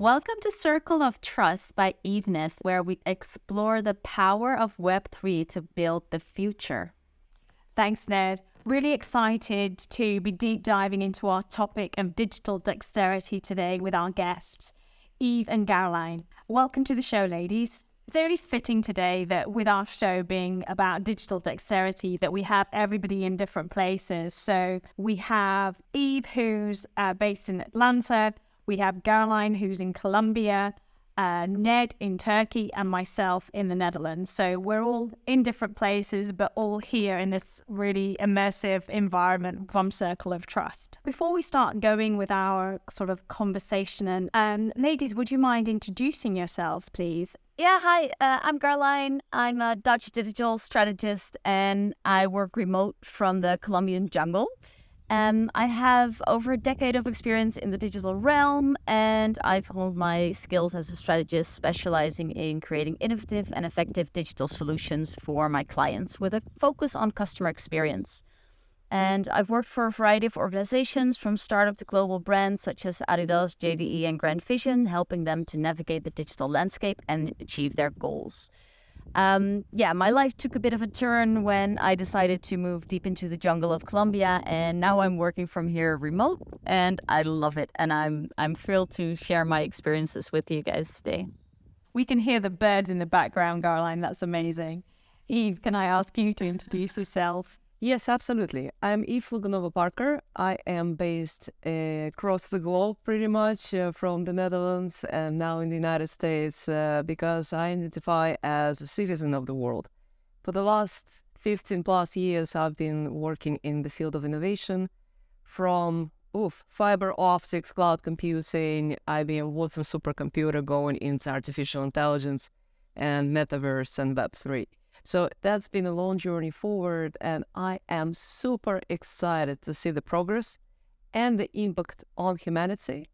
Welcome to Circle of Trust by Evenness, where we explore the power of Web3 to build the future. Thanks, Ned. Really excited to be deep diving into our topic of digital dexterity today with our guests, Eve and Garlyn. Welcome to the show, ladies. It's only fitting today that with our show being about digital dexterity that we have everybody in different places. So we have Eve, who's based in Atlanta. We have Garlyn, who's in Colombia, Ned in Turkey, and myself in the Netherlands. So we're all in different places, but all here in this really immersive environment from Circle of Trust. Before we start going with our sort of conversation, ladies, would you mind introducing yourselves, please? Yeah, hi, I'm Garlyn. I'm a Dutch digital strategist and I work remote from the Colombian jungle. I have over a decade of experience in the digital realm, and I've honed my skills as a strategist, specializing in creating innovative and effective digital solutions for my clients with a focus on customer experience. And I've worked for a variety of organizations, from startup to global brands such as Adidas, JDE, and Grand Vision, helping them to navigate the digital landscape and achieve their goals. My life took a bit of a turn when I decided to move deep into the jungle of Colombia, and now I'm working from here remote, and I love it. And I'm thrilled to share my experiences with you guys today. We can hear the birds in the background, Garlyn. That's amazing. Eve, can I ask you to introduce yourself? Yes, absolutely. I'm Eve Logunova-Parker. I am based across the globe pretty much, from the Netherlands and now in the United States, because I identify as a citizen of the world. For the last 15 plus years, I've been working in the field of innovation, from fiber optics, cloud computing, IBM Watson supercomputer going into artificial intelligence and Metaverse and Web3. So that's been a long journey forward, and I am super excited to see the progress and the impact on humanity.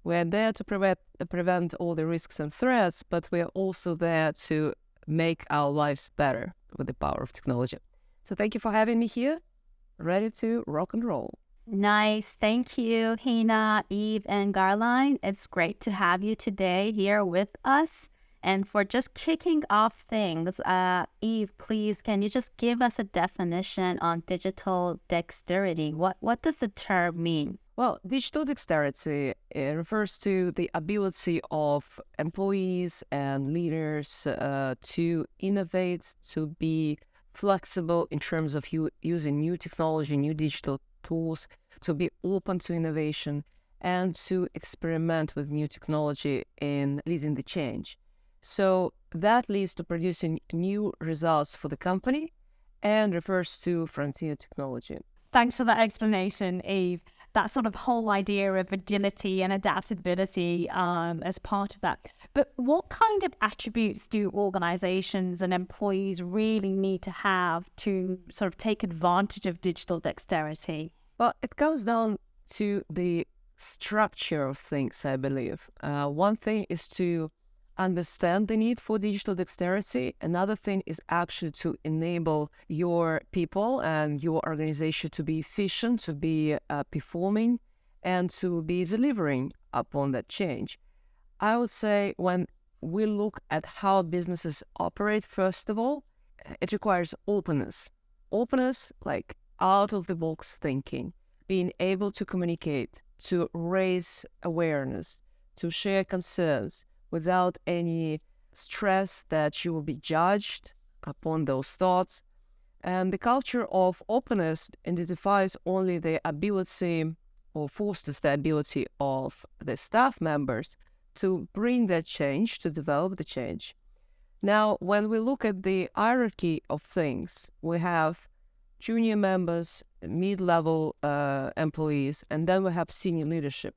We're there to prevent all the risks and threats, but we're also there to make our lives better with the power of technology. So thank you for having me here. Ready to rock and roll. Nice. Thank you, Heena, Eve, and Garlyn. It's great to have you today here with us. And for just kicking off things, Eve, please, can you just give us a definition on digital dexterity? What does the term mean? Well, digital dexterity refers to the ability of employees and leaders to innovate, to be flexible in terms of using new technology, new digital tools, to be open to innovation, and to experiment with new technology in leading the change. So that leads to producing new results for the company and refers to frontier technology. Thanks for that explanation, Eve. That sort of whole idea of agility and adaptability as part of that. But what kind of attributes do organizations and employees really need to have to sort of take advantage of digital dexterity? Well, it comes down to the structure of things, I believe. One thing is to understand the need for digital dexterity. Another thing is actually to enable your people and your organization to be efficient, to be performing, and to be delivering upon that change. I would say when we look at how businesses operate, first of all, it requires openness. Openness, like out-of-the-box thinking, being able to communicate, to raise awareness, to share concerns, without any stress that you will be judged upon those thoughts. And the culture of openness identifies only the ability or fosters the ability of the staff members to bring that change, to develop the change. Now, when we look at the hierarchy of things, we have junior members, mid-level employees, and then we have senior leadership.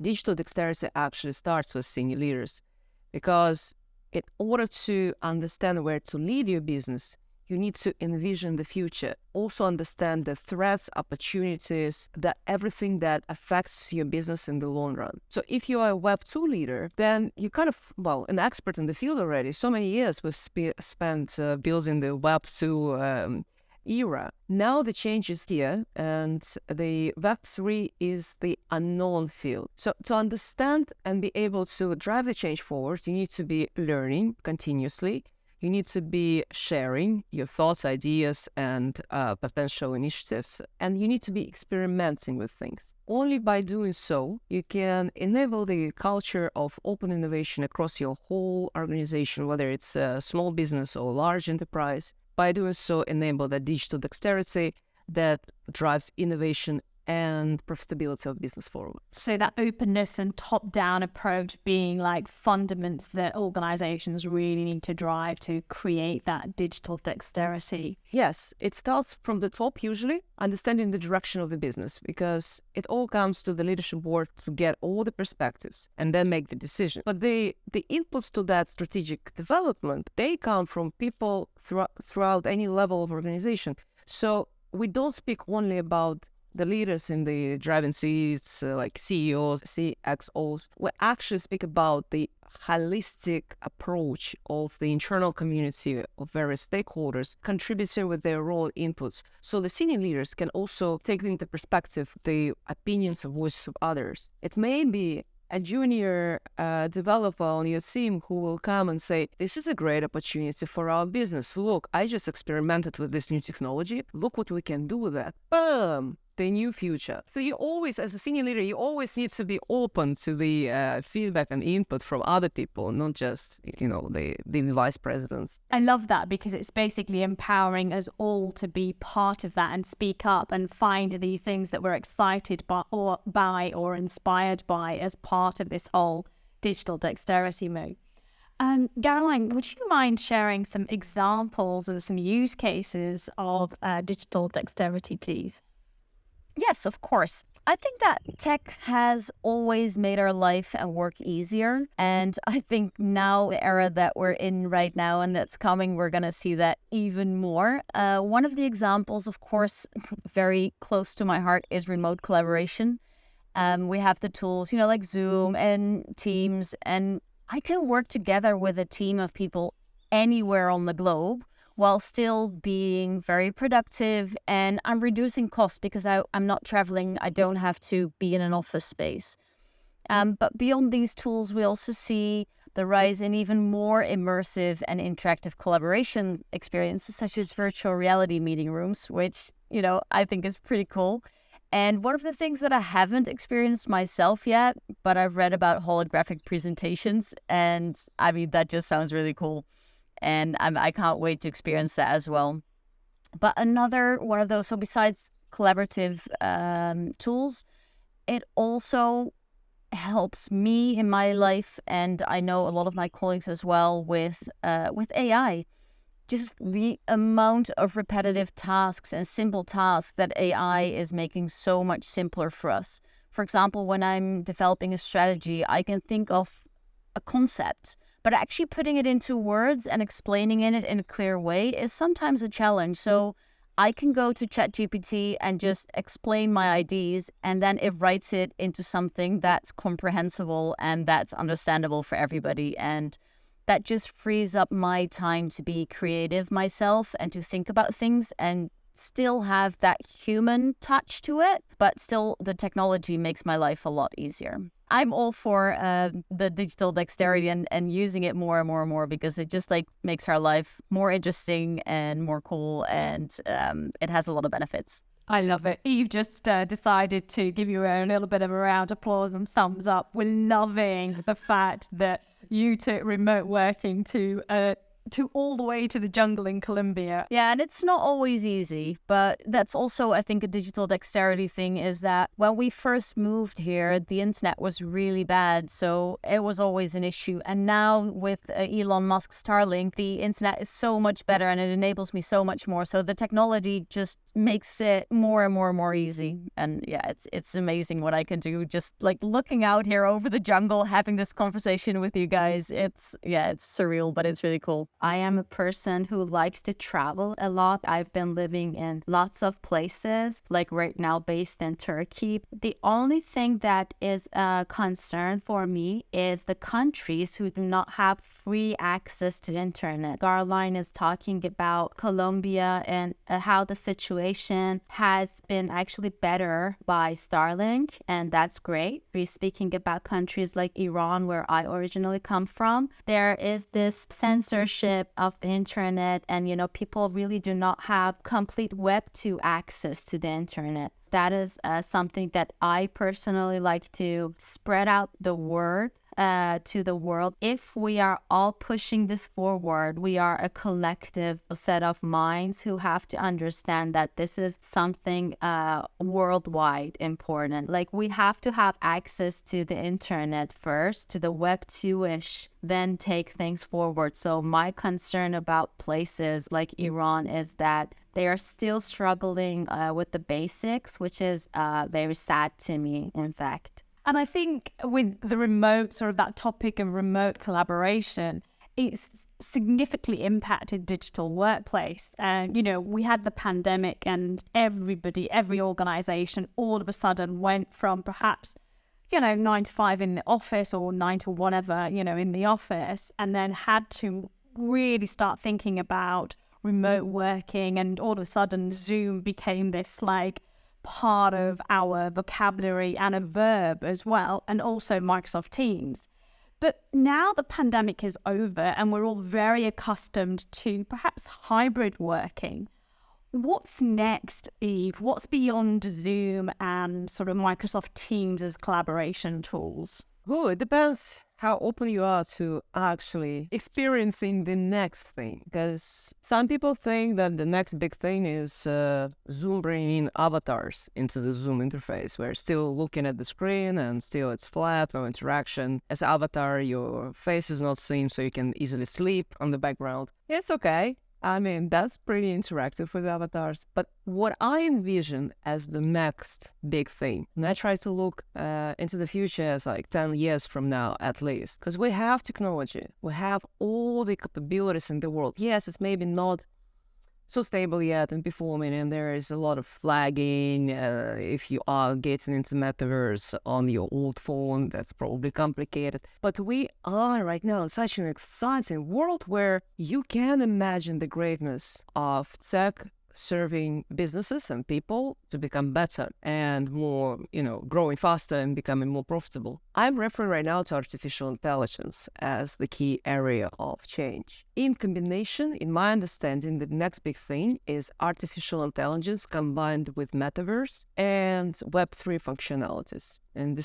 Digital dexterity actually starts with senior leaders, because in order to understand where to lead your business, you need to envision the future. Also understand the threats, opportunities, everything that affects your business in the long run. So if you are a Web2 leader, then you're kind of, an expert in the field already. So many years we've spent building the Web2 era. Now the change is here, and the Web3 is the unknown field. So to understand and be able to drive the change forward, you need to be learning continuously. You need to be sharing your thoughts, ideas, and potential initiatives, and you need to be experimenting with things. Only by doing so, you can enable the culture of open innovation across your whole organization, whether it's a small business or large enterprise. By doing so, enable the digital dexterity that drives innovation and profitability of business forward. So that openness and top-down approach being like fundamentals that organizations really need to drive to create that digital dexterity. Yes, it starts from the top usually, understanding the direction of the business, because it all comes to the leadership board to get all the perspectives and then make the decision. But the inputs to that strategic development, they come from people throughout any level of organization. So we don't speak only about the leaders in the driving seats, like CEOs, CXOs. We actually speak about the holistic approach of the internal community of various stakeholders contributing with their role inputs. So the senior leaders can also take into perspective the opinions and voices of others. It may be a junior developer on your team who will come and say, this is a great opportunity for our business. Look, I just experimented with this new technology. Look what we can do with that. Boom! The new future. So you always, as a senior leader, you always need to be open to the feedback and input from other people, not just, the vice presidents. I love that because it's basically empowering us all to be part of that and speak up and find these things that we're excited by or inspired by as part of this whole digital dexterity move. Garlyn, would you mind sharing some examples and some use cases of digital dexterity, please? Yes, of course. I think that tech has always made our life and work easier. And I think now, the era that we're in right now and that's coming, we're going to see that even more. One of the examples, of course, very close to my heart is remote collaboration. We have the tools, like Zoom and Teams, and I can work together with a team of people anywhere on the globe while still being very productive, and I'm reducing costs because I'm not traveling. I don't have to be in an office space. But beyond these tools, we also see the rise in even more immersive and interactive collaboration experiences, such as virtual reality meeting rooms, which, I think is pretty cool. And one of the things that I haven't experienced myself yet, but I've read about holographic presentations, and I mean, that just sounds really cool. And I can't wait to experience that as well. But another one of those, so besides collaborative tools, it also helps me in my life, and I know a lot of my colleagues as well, with AI. Just the amount of repetitive tasks and simple tasks that AI is making so much simpler for us. For example, when I'm developing a strategy, I can think of a concept, but actually putting it into words and explaining it in a clear way is sometimes a challenge. So I can go to ChatGPT and just explain my ideas, and then it writes it into something that's comprehensible and that's understandable for everybody. And that just frees up my time to be creative myself and to think about things and still have that human touch to it, but still the technology makes my life a lot easier. I'm all for the digital dexterity and using it more and more and more, because it just makes our life more interesting and more cool, and it has a lot of benefits. I love it. Eve just decided to give you a little bit of a round of applause and thumbs up. We're loving the fact that you took remote working to all the way to the jungle in Colombia. Yeah, and it's not always easy, but that's also, I think, a digital dexterity thing, is that when we first moved here, the internet was really bad, so it was always an issue. And now with Elon Musk's StarLink, the internet is so much better and it enables me so much more. So the technology just makes it more and more and more easy. And yeah, it's amazing what I can do. Just looking out here over the jungle, having this conversation with you guys, it's surreal, but it's really cool. I am a person who likes to travel a lot. I've been living in lots of places, like right now based in Turkey. The only thing that is a concern for me is the countries who do not have free access to internet. Garlyn is talking about Colombia and how the situation has been actually better by StarLink, and that's great. We're speaking about countries like Iran, where I originally come from. There is this censorship of the internet, and people really do not have complete Web2 access to the internet. That is something that I personally like to spread out the word to the world. If we are all pushing this forward, we are a collective set of minds who have to understand that this is something worldwide important. Like, we have to have access to the internet first, to the Web 2-ish, then take things forward. So my concern about places like Iran is that they are still struggling with the basics, which is very sad to me, in fact. And I think with the remote, sort of that topic of remote collaboration, it's significantly impacted digital workplace. And, we had the pandemic, and every organization all of a sudden went from perhaps, 9 to 5 in the office, or 9 to whatever, in the office, and then had to really start thinking about remote working. And all of a sudden Zoom became this part of our vocabulary and a verb as well, and also Microsoft Teams. But now the pandemic is over and we're all very accustomed to perhaps hybrid working. What's next, Eve? What's beyond Zoom and sort of Microsoft Teams as collaboration tools? Well, it depends how open you are to actually experiencing the next thing. Because some people think that the next big thing is Zoom bringing in avatars into the Zoom interface. We're still looking at the screen and still it's flat, no interaction. As avatar, your face is not seen, so you can easily sleep on the background. It's okay. I mean, that's pretty interactive with avatars. But what I envision as the next big thing, and I try to look into the future as 10 years from now at least, because we have technology. We have all the capabilities in the world. Yes, it's maybe not so stable yet and performing, and there is a lot of flagging. If you are getting into Metaverse on your old phone, that's probably complicated. But we are right now in such an exciting world where you can imagine the greatness of tech serving businesses and people to become better and more, growing faster and becoming more profitable. I'm referring right now to artificial intelligence as the key area of change. In combination, in my understanding, the next big thing is artificial intelligence combined with Metaverse and Web3 functionalities and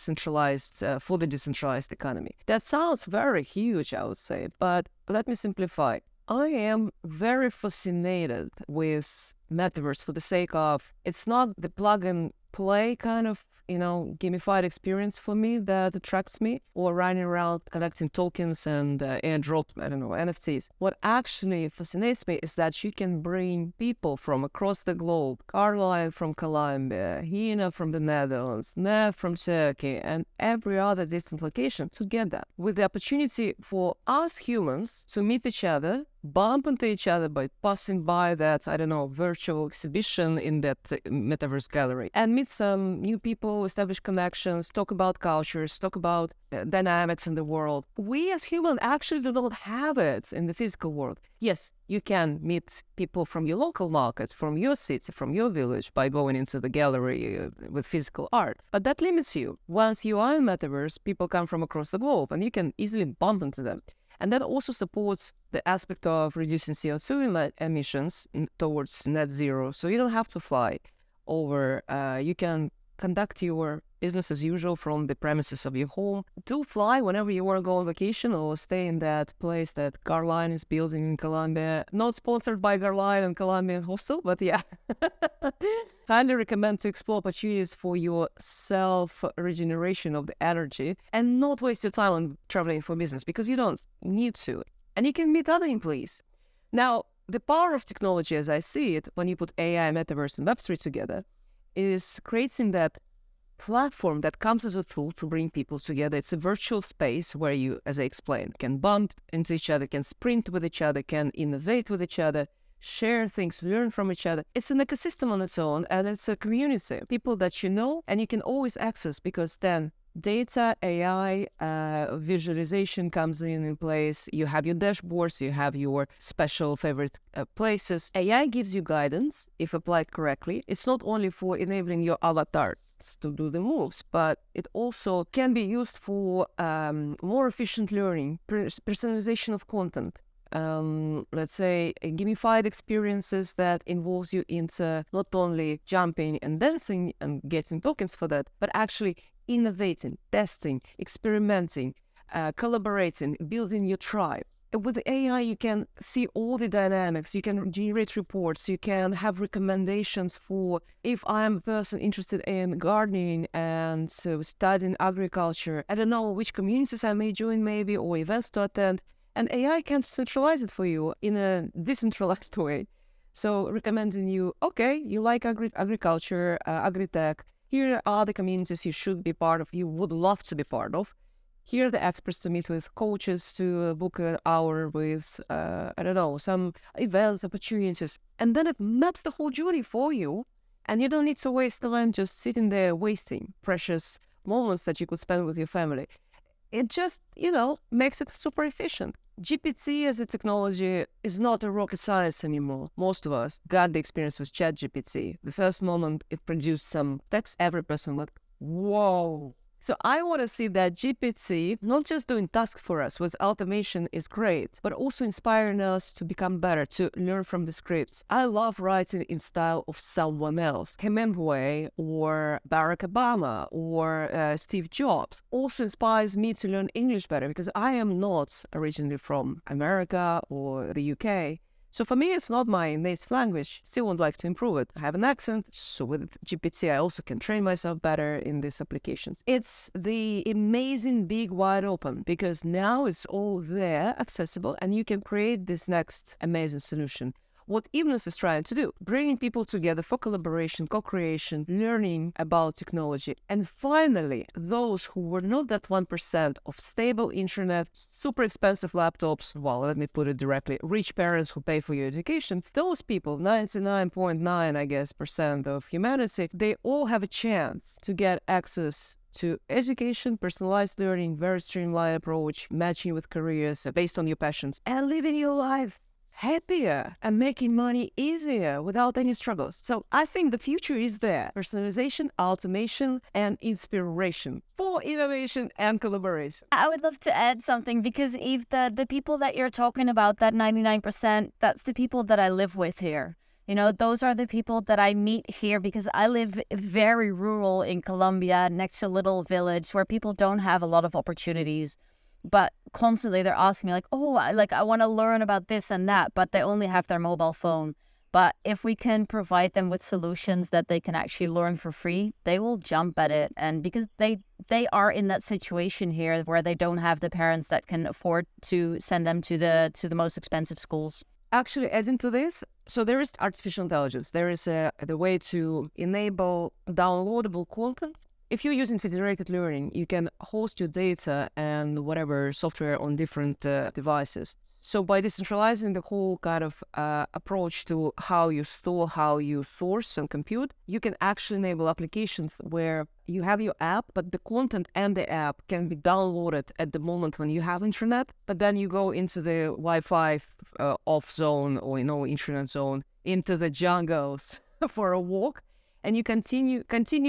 for the decentralized economy. That sounds very huge, I would say, but let me simplify. I am very fascinated with Metaverse for the sake of, it's not the plug and play kind of, gamified experience for me that attracts me, or running around collecting tokens and airdrop, NFTs. What actually fascinates me is that you can bring people from across the globe, Garlyn from Colombia, Heena from the Netherlands, Ned from Turkey, and every other distant location together, with the opportunity for us humans to meet each other, bump into each other by passing by that, virtual exhibition in that Metaverse gallery, and meet some new people, establish connections, talk about cultures, talk about dynamics in the world. We as humans actually do not have it in the physical world. Yes, you can meet people from your local market, from your city, from your village by going into the gallery with physical art. But that limits you. Once you are in Metaverse, people come from across the globe and you can easily bump into them. And that also supports the aspect of reducing CO2 emissions towards net zero. So you don't have to fly over. You can conduct your business as usual from the premises of your home. Do fly whenever you want to go on vacation or stay in that place that Garlyn is building in Colombia. Not sponsored by Garlyn and Colombian hostel, but yeah. Highly recommend to explore opportunities for your self-regeneration of the energy and not waste your time on traveling for business, because you don't need to. And you can meet other employees. Now, the power of technology, as I see it, when you put AI, Metaverse, and Web3 together, is creating that platform that comes as a tool to bring people together. It's a virtual space where you, as I explained, can bump into each other, can sprint with each other, can innovate with each other, share things, learn from each other. It's an ecosystem on its own, and it's a community, people that you know, and you can always access, because then data, AI, visualization comes in place. You have your dashboards, you have your special favorite places. AI gives you guidance if applied correctly. It's not only for enabling your avatar to do the moves, but it also can be used for more efficient learning, personalization of content. Let's say gamified experiences that involves you into not only jumping and dancing and getting tokens for that, but actually innovating, testing, experimenting, collaborating, building your tribe. With AI, you can see all the dynamics. You can generate reports. You can have recommendations for, if I'm a person interested in gardening and studying agriculture, I don't know which communities I may join maybe, or events to attend. And AI can centralize it for you in a decentralized way. So recommending you, okay, you like agriculture, agri-tech. Here are the communities you should be part of, you would love to be part of. Here are the experts to meet with, coaches to book an hour with, some events, opportunities. And then it maps the whole journey for you. And you don't need to waste the time just sitting there wasting precious moments that you could spend with your family. It just, makes it super efficient. GPT as a technology is not a rocket science anymore. Most of us got the experience with ChatGPT. The first moment it produced some text, every person went, whoa. So I want to see that GPT not just doing tasks for us, with automation is great, but also inspiring us to become better, to learn from the scripts. I love writing in style of someone else. Hemingway or Barack Obama or Steve Jobs also inspires me to learn English better, because I am not originally from America or the UK. So for me, it's not my native language. Still would like to improve it. I have an accent, so with GPT, I also can train myself better in these applications. It's the amazing big wide open, because now it's all there, accessible, and you can create this next amazing solution. What Evenness is trying to do, bringing people together for collaboration, co-creation, learning about technology. And finally, those who were not that 1% of stable internet, super expensive laptops, well, let me put it directly, rich parents who pay for your education, those people, 99.9, I guess, percent of humanity, they all have a chance to get access to education, personalized learning, very streamlined approach, matching with careers based on your passions, and living your life happier and making money easier without any struggles. So I think the future is there. Personalization, automation, and inspiration for innovation and collaboration. I would love to add something, because Eve, the people that you're talking about, that 99%, that's the people that I live with here. Those are the people that I meet here, because I live very rural in Colombia, next to a little village where people don't have a lot of opportunities. But constantly they're asking me I want to learn about this and that, but they only have their mobile phone. But if we can provide them with solutions that they can actually learn for free, they will jump at it. And because they are in that situation here where they don't have the parents that can afford to send them to the most expensive schools. Actually, adding to this, so there is artificial intelligence. There is the way to enable downloadable content. If you're using federated learning, you can host your data and whatever software on different devices. So by decentralizing the whole kind of approach to how you store, how you source and compute, you can actually enable applications where you have your app, but the content and the app can be downloaded at the moment when you have internet, but then you go into the Wi-Fi off zone or, internet zone, into the jungles for a walk, and you continue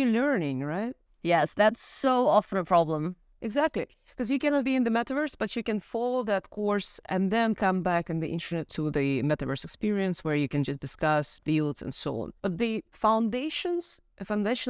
learning, right? Yes, that's so often a problem. Exactly. Because you cannot be in the metaverse, but you can follow that course and then come back on the internet to the metaverse experience where you can just discuss fields and so on. But the foundational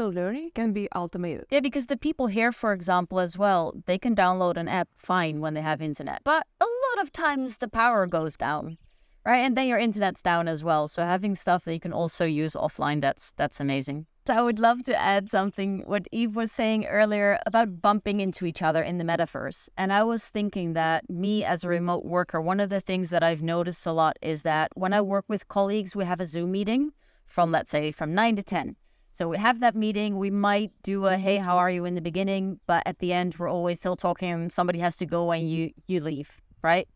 learning can be automated. Yeah, because the people here, for example, as well, they can download an app fine when they have internet. But a lot of times the power goes down, right? And then your internet's down as well. So having stuff that you can also use offline, that's amazing. So I would love to add something what Eve was saying earlier about bumping into each other in the metaverse. And I was thinking that me as a remote worker, one of the things that I've noticed a lot is that when I work with colleagues, we have a Zoom meeting from 9 to 10. So we have that meeting. We might do a, hey, how are you in the beginning? But at the end, we're always still talking and somebody has to go and you leave, right?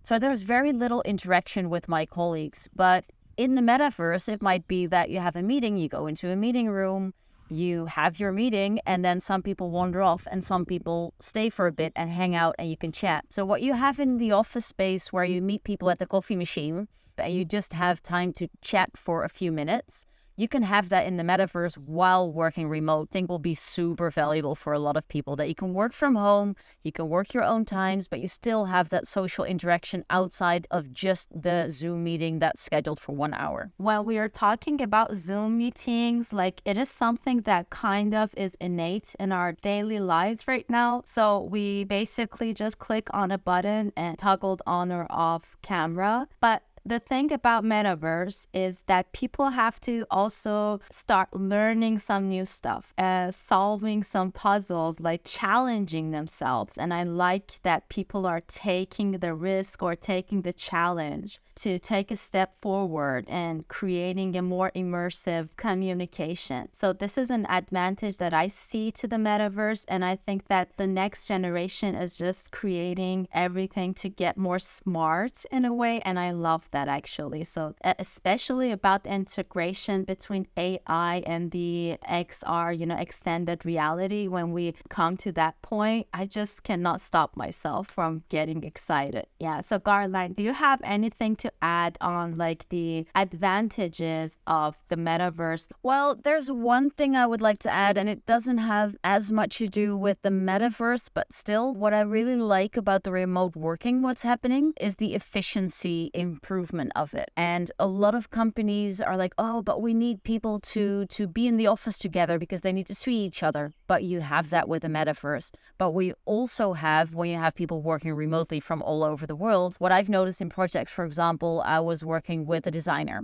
So there's very little interaction with my colleagues. But in the metaverse, it might be that you have a meeting, you go into a meeting room, you have your meeting, and then some people wander off and some people stay for a bit and hang out and you can chat. So what you have in the office space where you meet people at the coffee machine and you just have time to chat for a few minutes, you can have that in the metaverse while working remote. I think will be super valuable for a lot of people, that you can work from home, you can work your own times, but you still have that social interaction outside of just the Zoom meeting that's scheduled for 1 hour. When we are talking about Zoom meetings, like it is something that kind of is innate in our daily lives right now. So we basically just click on a button and toggled on or off camera. But the thing about Metaverse is that people have to also start learning some new stuff, solving some puzzles, like challenging themselves. And I like that people are taking the risk or taking the challenge to take a step forward and creating a more immersive communication. So this is an advantage that I see to the Metaverse. And I think that the next generation is just creating everything to get more smart in a way. And I love that actually. So especially about the integration between AI and the XR, extended reality. When we come to that point, I just cannot stop myself from getting excited. Yeah. So Garlyn, do you have anything to add on like the advantages of the metaverse? Well, there's one thing I would like to add, and it doesn't have as much to do with the metaverse, but still what I really like about the remote working, what's happening is the efficiency improvement of it. And a lot of companies are like, oh, but we need people to be in the office together because they need to see each other. But you have that with the metaverse. But we also have, when you have people working remotely from all over the world, what I've noticed in projects, for example, I was working with a designer.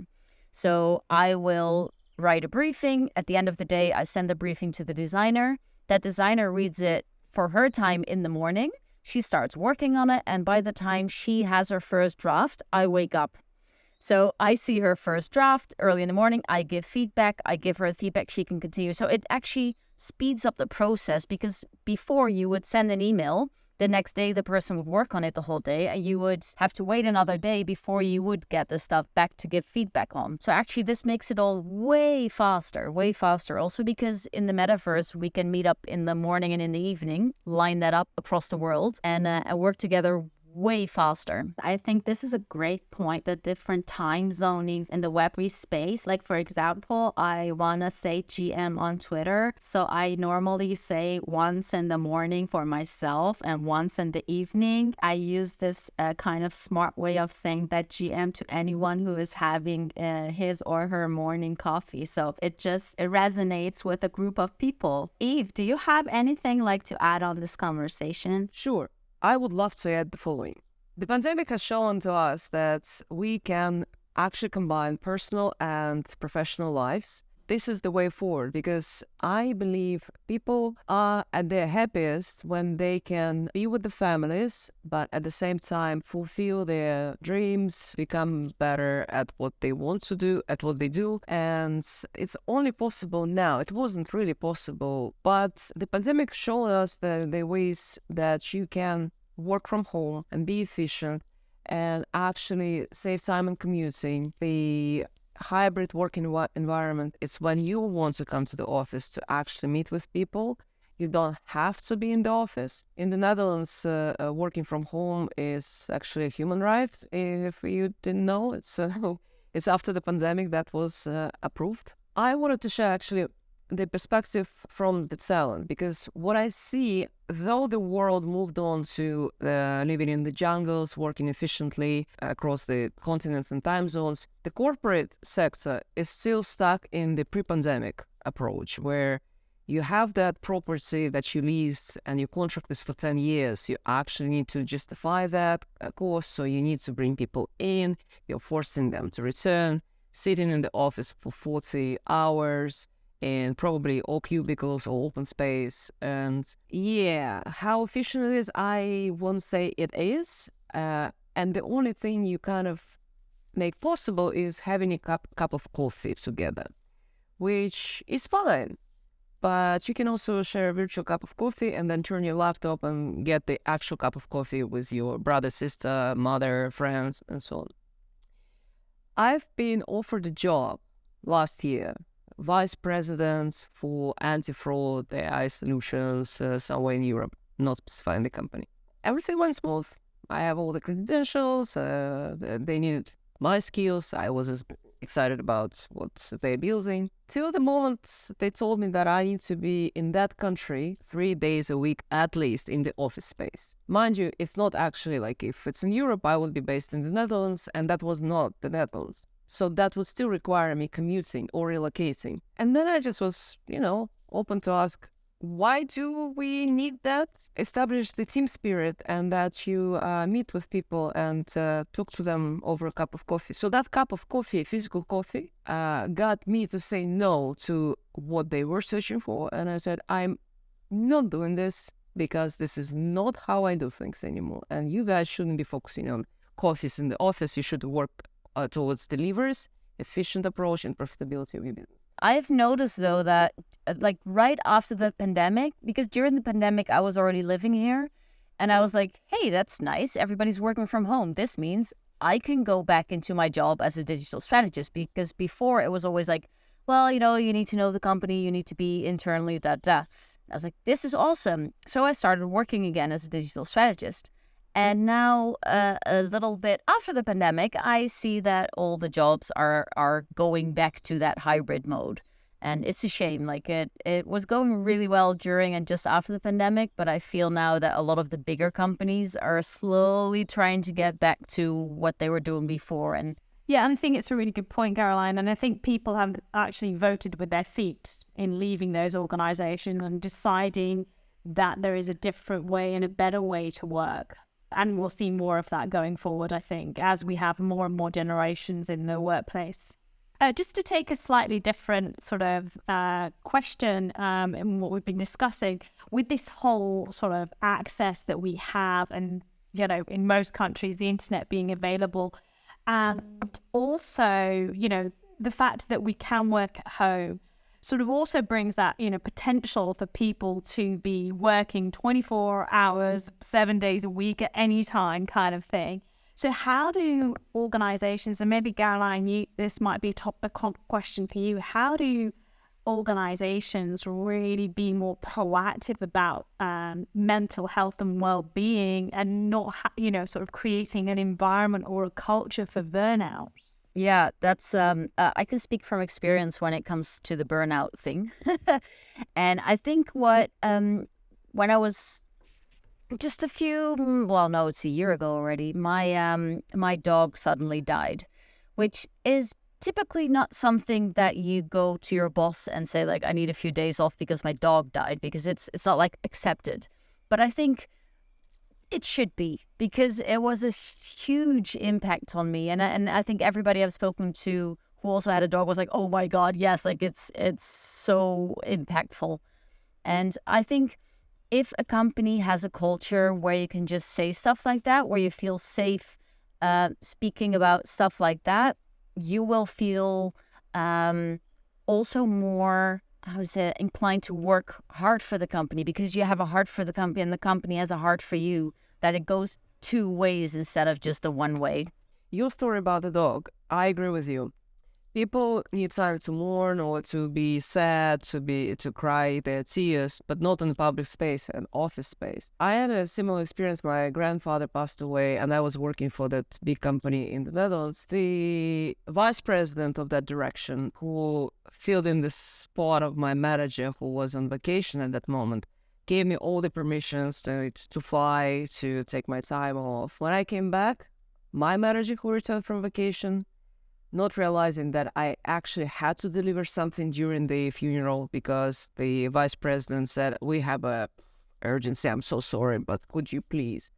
So I will write a briefing. At the end of the day, I send the briefing to the designer. That designer reads it for her time in the morning. She starts working on it. And by the time she has her first draft, I wake up. So I see her first draft early in the morning. I give feedback. I give her feedback. She can continue. So it actually speeds up the process, because before you would send an email, the next day the person would work on it the whole day and you would have to wait another day before you would get the stuff back to give feedback on. So actually this makes it all way faster. Also because in the metaverse, we can meet up in the morning and in the evening, line that up across the world and work together way faster. I think this is a great point, the different time zonings in the Web3 space. Like, for example, I want to say GM on Twitter. So I normally say once in the morning for myself and once in the evening. I use this kind of smart way of saying that GM to anyone who is having his or her morning coffee. So it resonates with a group of people. Eve, do you have anything like to add on this conversation? Sure. I would love to add the following. The pandemic has shown to us that we can actually combine personal and professional lives. This is the way forward, because I believe people are at their happiest when they can be with the families, but at the same time fulfill their dreams, become better at what they want to do, at what they do. And it's only possible now. It wasn't really possible, but the pandemic showed us the ways that you can work from home and be efficient and actually save time in commuting. The hybrid working environment, it's when you want to come to the office to actually meet with people. You don't have to be in the office. In the Netherlands, working from home is actually a human right. If you didn't know, it's after the pandemic that was approved. I wanted to share actually the perspective from the talent, because what I see, though the world moved on to living in the jungles, working efficiently across the continents and time zones, the corporate sector is still stuck in the pre-pandemic approach, where you have that property that you leased and you contract this for 10 years. You actually need to justify that cost, so you need to bring people in. You're forcing them to return, sitting in the office for 40 hours, and probably all cubicles or open space. And yeah, how efficient it is, I won't say it is. And the only thing you kind of make possible is having a cup of coffee together. which is fine. But you can also share a virtual cup of coffee and then turn your laptop and get the actual cup of coffee with your brother, sister, mother, friends, and so on. I've been offered a job last year, vice president for anti-fraud AI solutions somewhere in Europe, not specifying the company. Everything went smooth. I have all the credentials. They needed my skills. I was excited about what they're building. Till the moment they told me that I need to be in that country 3 days a week at least in the office space. Mind you, it's not actually like if it's in Europe, I would be based in the Netherlands, and that was not the Netherlands. So that would still require me commuting or relocating. And then I just was, open to ask, why do we need that? Establish the team spirit and that you meet with people and talk to them over a cup of coffee. So that cup of coffee, physical coffee, got me to say no to what they were searching for. And I said, I'm not doing this because this is not how I do things anymore. And you guys shouldn't be focusing on coffees in the office. You should work towards deliveries, efficient approach, and profitability of your business. I've noticed, though, that right after the pandemic, because during the pandemic, I was already living here, and I was like, hey, that's nice. Everybody's working from home. This means I can go back into my job as a digital strategist, because before it was always like, well, you need to know the company, you need to be internally, I was like, this is awesome. So I started working again as a digital strategist. And now, a little bit after the pandemic, I see that all the jobs are going back to that hybrid mode. And it's a shame. It was going really well during and just after the pandemic, but I feel now that a lot of the bigger companies are slowly trying to get back to what they were doing before. And I think it's a really good point, Garlyn. And I think people have actually voted with their feet in leaving those organizations and deciding that there is a different way and a better way to work. And we'll see more of that going forward, I think, as we have more and more generations in the workplace. Just to take a slightly different sort of question in what we've been discussing, with this whole sort of access that we have and, in most countries, the internet being available, and also, the fact that we can work at home sort of also brings that, potential for people to be working 24 hours, 7 days a week at any time kind of thing. So how do organizations, and maybe Garlyn, this might be a question for you, how do organizations really be more proactive about mental health and well-being and not, sort of creating an environment or a culture for burnout? yeah, that's I can speak from experience when it comes to the burnout thing. And I think when I was just it's a year ago already, my dog suddenly died, which is typically not something that you go to your boss and say, like, I need a few days off because my dog died, because it's not accepted. But I think it should be, because it was a huge impact on me. And I think everybody I've spoken to who also had a dog was like, oh my God, yes, it's so impactful. And I think if a company has a culture where you can just say stuff like that, where you feel safe speaking about stuff like that, you will feel also more, inclined to work hard for the company, because you have a heart for the company and the company has a heart for you, that it goes two ways instead of just the one way. Your story about the dog, I agree with you. People need time to mourn or to be sad, to cry their tears, but not in a public space, an office space. I had a similar experience. My grandfather passed away and I was working for that big company in the Netherlands. The vice president of that direction, who filled in the spot of my manager who was on vacation at that moment, gave me all the permissions to fly, to take my time off. When I came back, my manager who returned from vacation, not realizing that I actually had to deliver something during the funeral because the vice president said, we have a urgency, I'm so sorry, but could you please?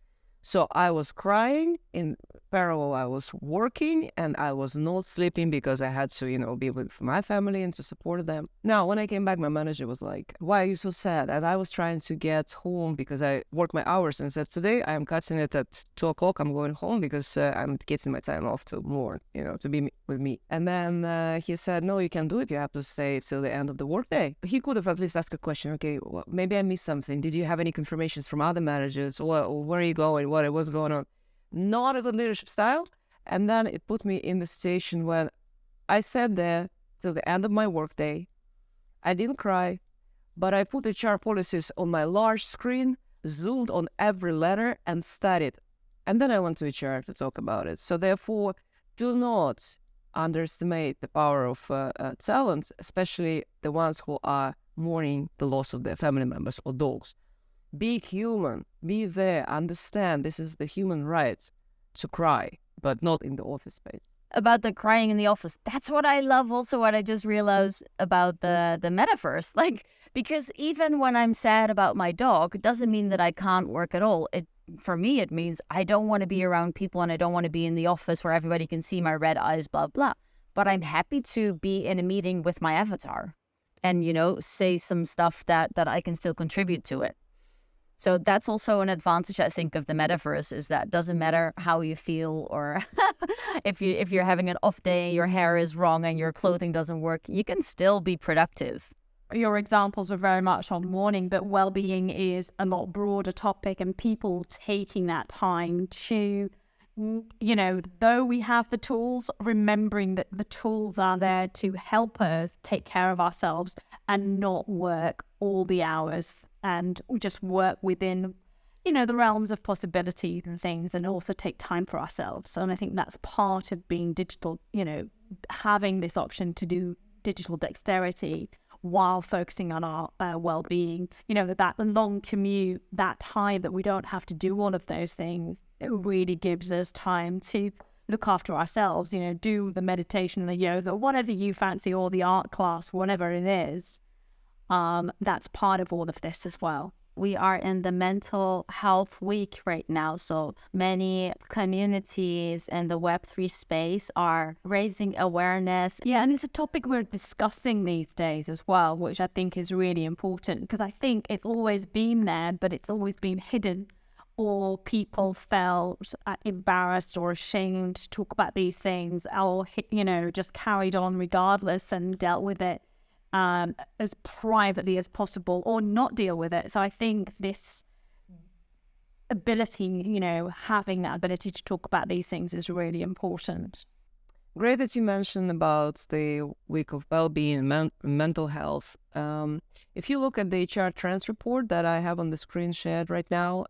So I was crying in parallel. I was working and I was not sleeping because I had to, be with my family and to support them. Now, when I came back, my manager was like, "Why are you so sad?" And I was trying to get home because I work my hours and said, "Today I'm cutting it at 2 o'clock. I'm going home because I'm getting my time off to more, to be with me." And then he said, "No, you can't do it. You have to stay till the end of the workday." He could have at least asked a question. Okay, well, maybe I missed something. Did you have any confirmations from other managers? Or where are you going? What was going on? Not a good leadership style. And then it put me in the situation when I sat there till the end of my workday. I didn't cry, but I put HR policies on my large screen, zoomed on every letter, and studied. And then I went to HR to talk about it. So therefore, do not underestimate the power of talent, especially the ones who are mourning the loss of their family members or dogs. Be human, be there, understand this is the human right to cry, but not in the office space. About the crying in the office, that's what I love. Also, what I just realized about the metaverse, because even when I'm sad about my dog, it doesn't mean that I can't work at all. For me, it means I don't want to be around people and I don't want to be in the office where everybody can see my red eyes, blah, blah. But I'm happy to be in a meeting with my avatar and, say some stuff that I can still contribute to it. So that's also an advantage, I think, of the metaverse, is that it doesn't matter how you feel or if you're having an off day, your hair is wrong and your clothing doesn't work, you can still be productive. Your examples were very much on mourning, but well-being is a lot broader topic, and people taking that time to, though we have the tools, remembering that the tools are there to help us take care of ourselves and not work all the hours and just work within, the realms of possibilities and things, and also take time for ourselves. And I think that's part of being digital, having this option to do digital dexterity while focusing on our well-being, that long commute, that time that we don't have to do all of those things, it really gives us time to look after ourselves, do the meditation and the yoga, whatever you fancy, or the art class, whatever it is. That's part of all of this as well. We are in the mental health week right now, so many communities in the Web3 space are raising awareness. Yeah, and it's a topic we're discussing these days as well, which I think is really important, because I think it's always been there, but it's always been hidden, or people felt embarrassed or ashamed to talk about these things, or, just carried on regardless and dealt with it as privately as possible, or not deal with it. So I think this ability, having that ability to talk about these things is really important. Great that you mentioned about the week of well-being and mental health. If you look at the HR trends report that I have on the screen shared right now,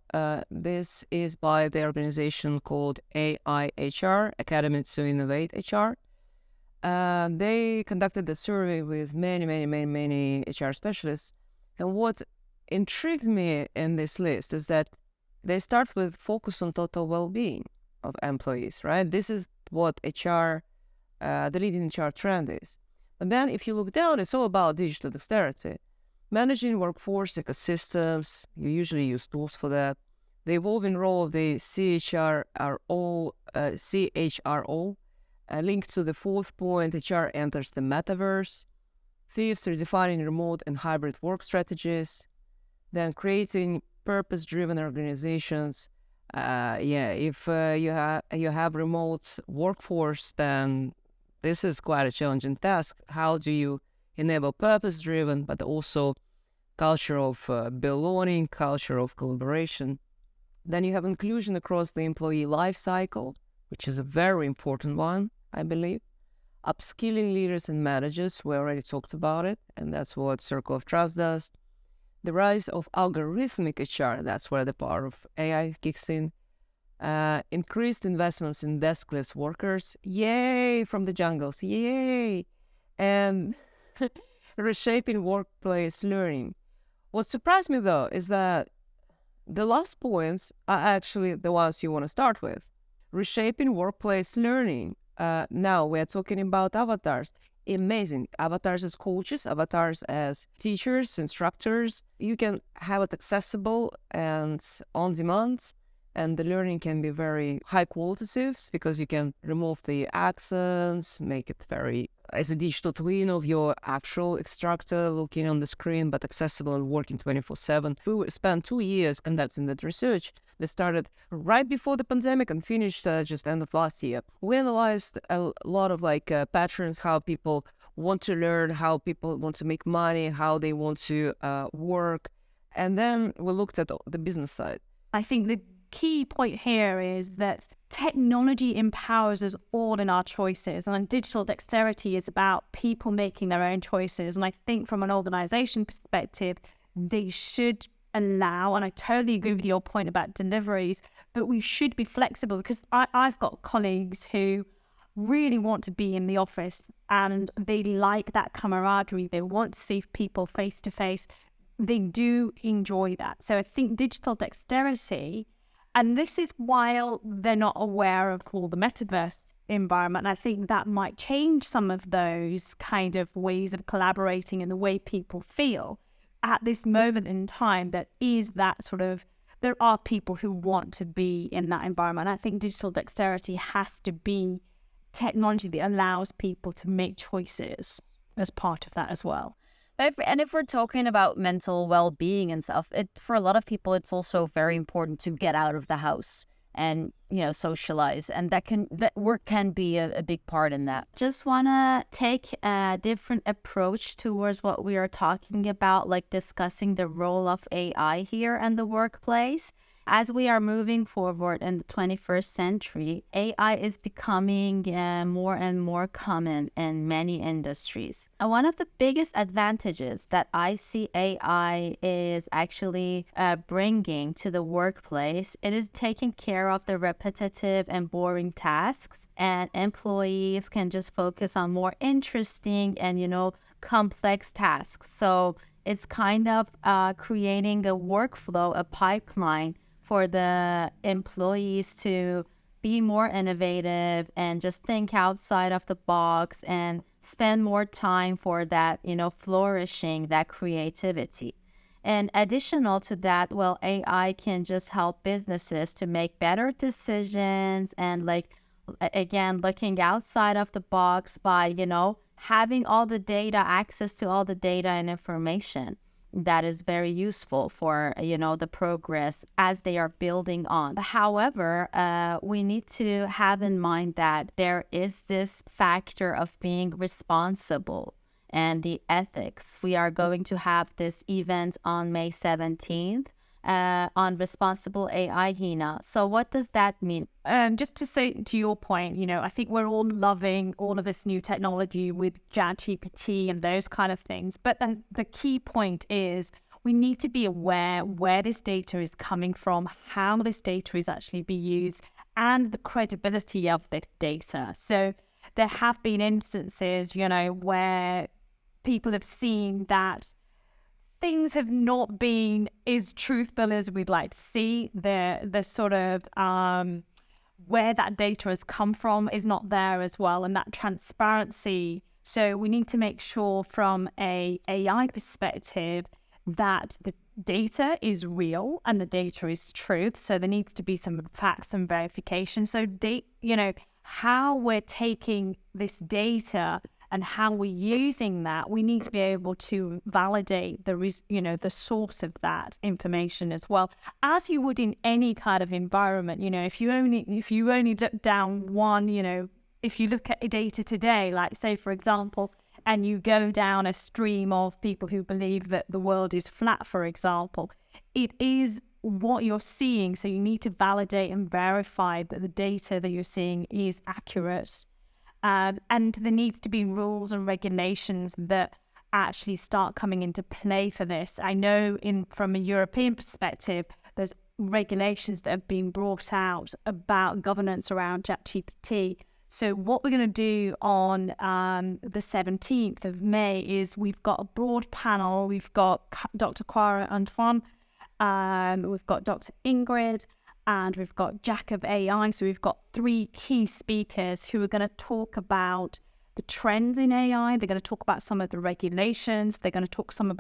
this is by the organization called AIHR, Academy to Innovate HR. They conducted a survey with many HR specialists. And what intrigued me in this list is that they start with focus on total well-being of employees, right? This is what HR, the leading HR trend is. But then if you look down, it's all about digital dexterity. Managing workforce ecosystems, you usually use tools for that. The evolving role of the CHRO, linked to the fourth point, HR enters the Metaverse. Fifth, redefining remote and hybrid work strategies. Then creating purpose-driven organizations. If you have remote workforce, then this is quite a challenging task. How do you enable purpose-driven, but also culture of belonging, culture of collaboration? Then you have inclusion across the employee life cycle, which is a very important one, I believe. Upskilling leaders and managers, we already talked about it, and that's what Circle of Trust does. The rise of algorithmic HR, that's where the power of AI kicks in. Increased investments in deskless workers, yay, from the jungles, yay! And reshaping workplace learning. What surprised me, though, is that the last points are actually the ones you want to start with. Reshaping workplace learning. Now we're talking about avatars. Amazing. Avatars as coaches, avatars as teachers, instructors. You can have it accessible and on demand. and the learning can be very high qualitative because you can remove the accents, make it very as a digital twin of your actual instructor looking on the screen, but accessible and working 24/7. We spent 2 years conducting that research. They started right before the pandemic and finished just end of last year. We analyzed a lot of patterns, how people want to learn, how people want to make money, how they want to work. And then we looked at the business side. I think the key point here is that technology empowers us all in our choices, and digital dexterity is about people making their own choices. And I think from an organization perspective, they should allow, and I totally agree with your point about deliveries, but we should be flexible, because I've got colleagues who really want to be in the office and they like that camaraderie. They want to see people face to face. They do enjoy that. So I think digital dexterity, and this is while they're not aware of all the metaverse environment, I think that might change some of those kind of ways of collaborating and the way people feel at this moment in time. That is that sort of, there are people who want to be in that environment. I think digital dexterity has to be technology that allows people to make choices as part of that as well. If we're talking about mental well-being and stuff, for a lot of people, it's also very important to get out of the house and, socialize. And that work can be a big part in that. Just want to take a different approach towards what we are talking about, like discussing the role of AI here in the workplace. As we are moving forward in the 21st century, AI is becoming more and more common in many industries. And one of the biggest advantages that I see AI is actually bringing to the workplace, it is taking care of the repetitive and boring tasks, and employees can just focus on more interesting and, complex tasks. So it's kind of creating a workflow, a pipeline for the employees to be more innovative and just think outside of the box and spend more time for that, flourishing, that creativity. And additional to that, AI can just help businesses to make better decisions and again, looking outside of the box by, having all the data, access to all the data and information. That is very useful for, the progress as they are building on. However, we need to have in mind that there is this factor of being responsible and the ethics. We are going to have this event on May 17th on responsible AI, Heena. So what does that mean? Just to say to your point, I think we're all loving all of this new technology with ChatGPT and those kind of things. But then the key point is we need to be aware where this data is coming from, how this data is actually being used, and the credibility of this data. So there have been instances, where people have seen that things have not been as truthful as we'd like to see. The sort of where that data has come from is not there as well, and that transparency. So we need to make sure from a AI perspective that the data is real and the data is truth. So there needs to be some facts and verification. So how we're taking this data and how we're using that, we need to be able to validate the source of that information as well, as you would in any kind of environment. If you only look down one, if you look at data today, like say for example, and you go down a stream of people who believe that the world is flat, for example, it is what you're seeing. So you need to validate and verify that the data that you're seeing is accurate. And there needs to be rules and regulations that actually start coming into play for this. I know from a European perspective, there's regulations that have been brought out about governance around ChatGPT. So what we're going to do on the 17th of May is we've got a broad panel. We've got Dr. Clara Antoine, we've got Dr. Ingrid, and we've got Jack of AI. So we've got 3 key speakers who are going to talk about the trends in AI. They're going to talk about some of the regulations. They're going to talk some of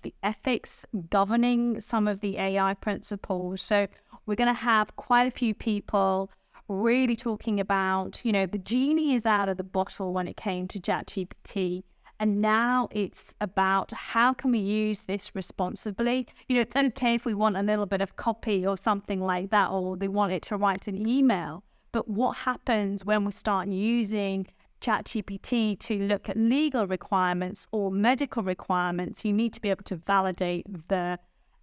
the ethics governing some of the AI principles. So we're going to have quite a few people really talking about, the genie is out of the bottle when it came to ChatGPT. And now it's about how can we use this responsibly? It's okay if we want a little bit of copy or something like that, or they want it to write an email. But what happens when we start using ChatGPT to look at legal requirements or medical requirements? You need to be able to validate the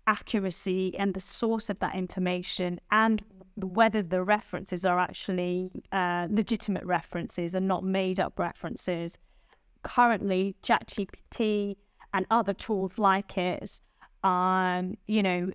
accuracy and the source of that information and whether the references are actually legitimate references and not made up references. Currently, ChatGPT and other tools like it, the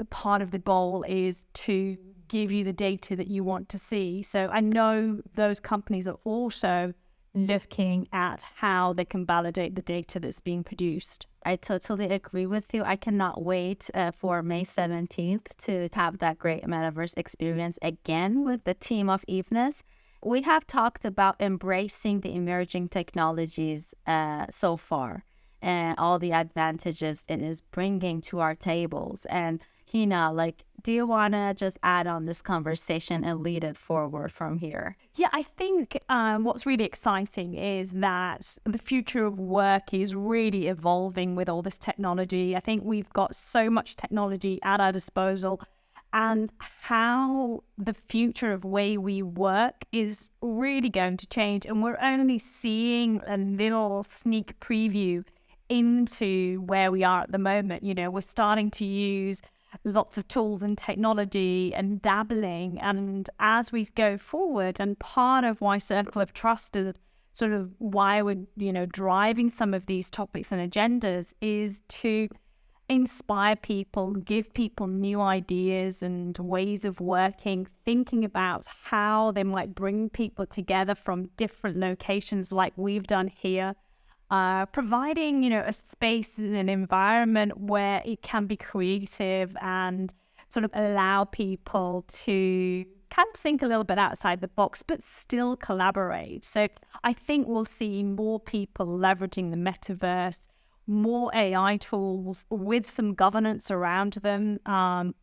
part of the goal is to give you the data that you want to see. So I know those companies are also looking at how they can validate the data that's being produced. I totally agree with you. I cannot wait for May 17th to have that great Metaverse experience again with the team of Evenness. We have talked about embracing the emerging technologies so far and all the advantages it is bringing to our tables. And Heena, do you want to just add on this conversation and lead it forward from here? Yeah, I think what's really exciting is that the future of work is really evolving with all this technology. I think we've got so much technology at our disposal, and how the future of way we work is really going to change. And we're only seeing a little sneak preview into where we are at the moment. We're starting to use lots of tools and technology and dabbling. And as we go forward, and part of why Circle of Trust is sort of why we're, driving some of these topics and agendas, is to inspire people, give people new ideas and ways of working, thinking about how they might bring people together from different locations like we've done here, providing, a space and an environment where it can be creative and sort of allow people to kind of think a little bit outside the box, but still collaborate. So I think we'll see more people leveraging the metaverse, more AI tools with some governance around them,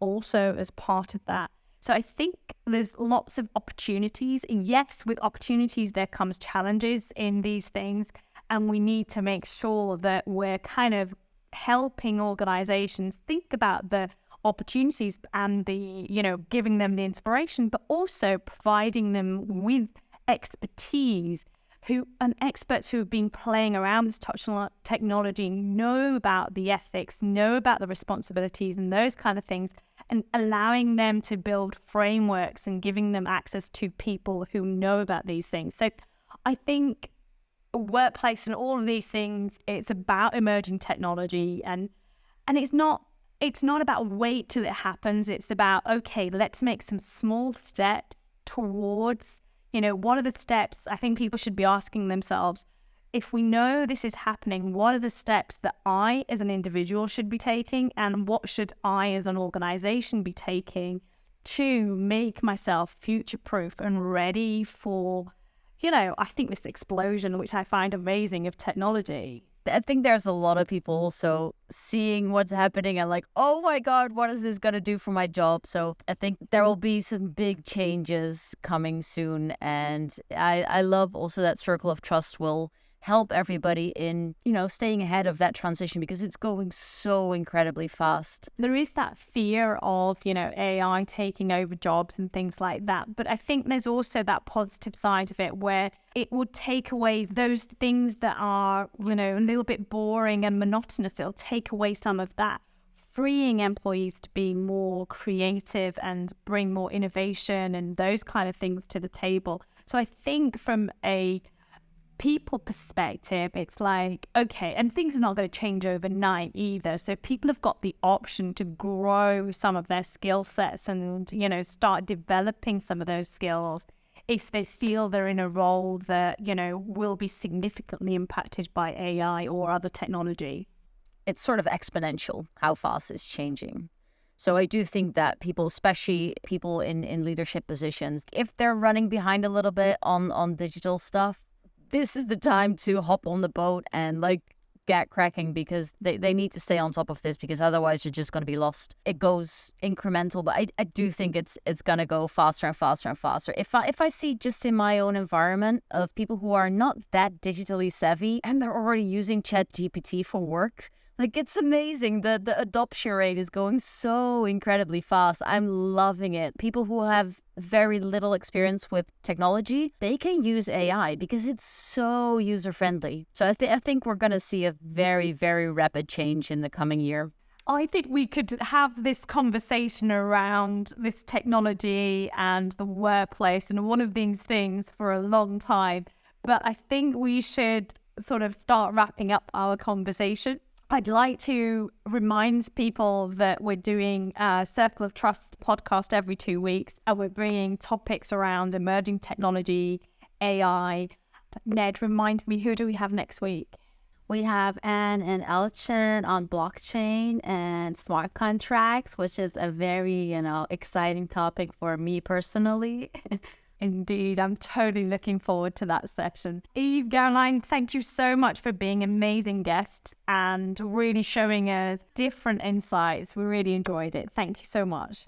also as part of that. So I think there's lots of opportunities. Yes, with opportunities, there comes challenges in these things. And we need to make sure that we're kind of helping organizations think about the opportunities and the, giving them the inspiration, but also providing them with expertise and experts who have been playing around with technology, know about the ethics, know about the responsibilities and those kind of things, and allowing them to build frameworks and giving them access to people who know about these things. So I think workplace and all of these things, it's about emerging technology, and it's not about wait till it happens. It's about, okay, let's make some small steps towards, what are the steps I think people should be asking themselves? If we know this is happening, what are the steps that I as an individual should be taking, and what should I as an organization be taking to make myself future-proof and ready for, I think this explosion, which I find amazing, of technology. I think there's a lot of people also seeing what's happening and oh my God, what is this going to do for my job? So I think there will be some big changes coming soon. And I love also that Circle of Trust will help everybody in, staying ahead of that transition, because it's going so incredibly fast. There is that fear of, AI taking over jobs and things like that. But I think there's also that positive side of it where it would take away those things that are, a little bit boring and monotonous. It'll take away some of that, freeing employees to be more creative and bring more innovation and those kind of things to the table. So I think from a people perspective, it's okay, and things are not going to change overnight either. So people have got the option to grow some of their skill sets and, start developing some of those skills if they feel they're in a role that, will be significantly impacted by AI or other technology. It's sort of exponential how fast it's changing. So I do think that people, especially people in leadership positions, if they're running behind a little bit on digital stuff, this is the time to hop on the boat and get cracking because they need to stay on top of this, because otherwise you're just going to be lost. It goes incremental, but I do think it's going to go faster and faster and faster. If I see just in my own environment of people who are not that digitally savvy and they're already using ChatGPT for work, like, it's amazing. The adoption rate is going so incredibly fast. I'm loving it. People who have very little experience with technology, they can use AI because it's so user-friendly. So I think we're going to see a very, very rapid change in the coming year. I think we could have this conversation around this technology and the workplace and one of these things for a long time. But I think we should sort of start wrapping up our conversation. I'd like to remind people that we're doing a Circle of Trust podcast every 2 weeks, and we're bringing topics around emerging technology, AI. Ned, remind me, who do we have next week? We have Anne and Elchin on blockchain and smart contracts, which is a very, exciting topic for me personally. Indeed, I'm totally looking forward to that session. Eve, Garlyn, thank you so much for being amazing guests and really showing us different insights. We really enjoyed it. Thank you so much.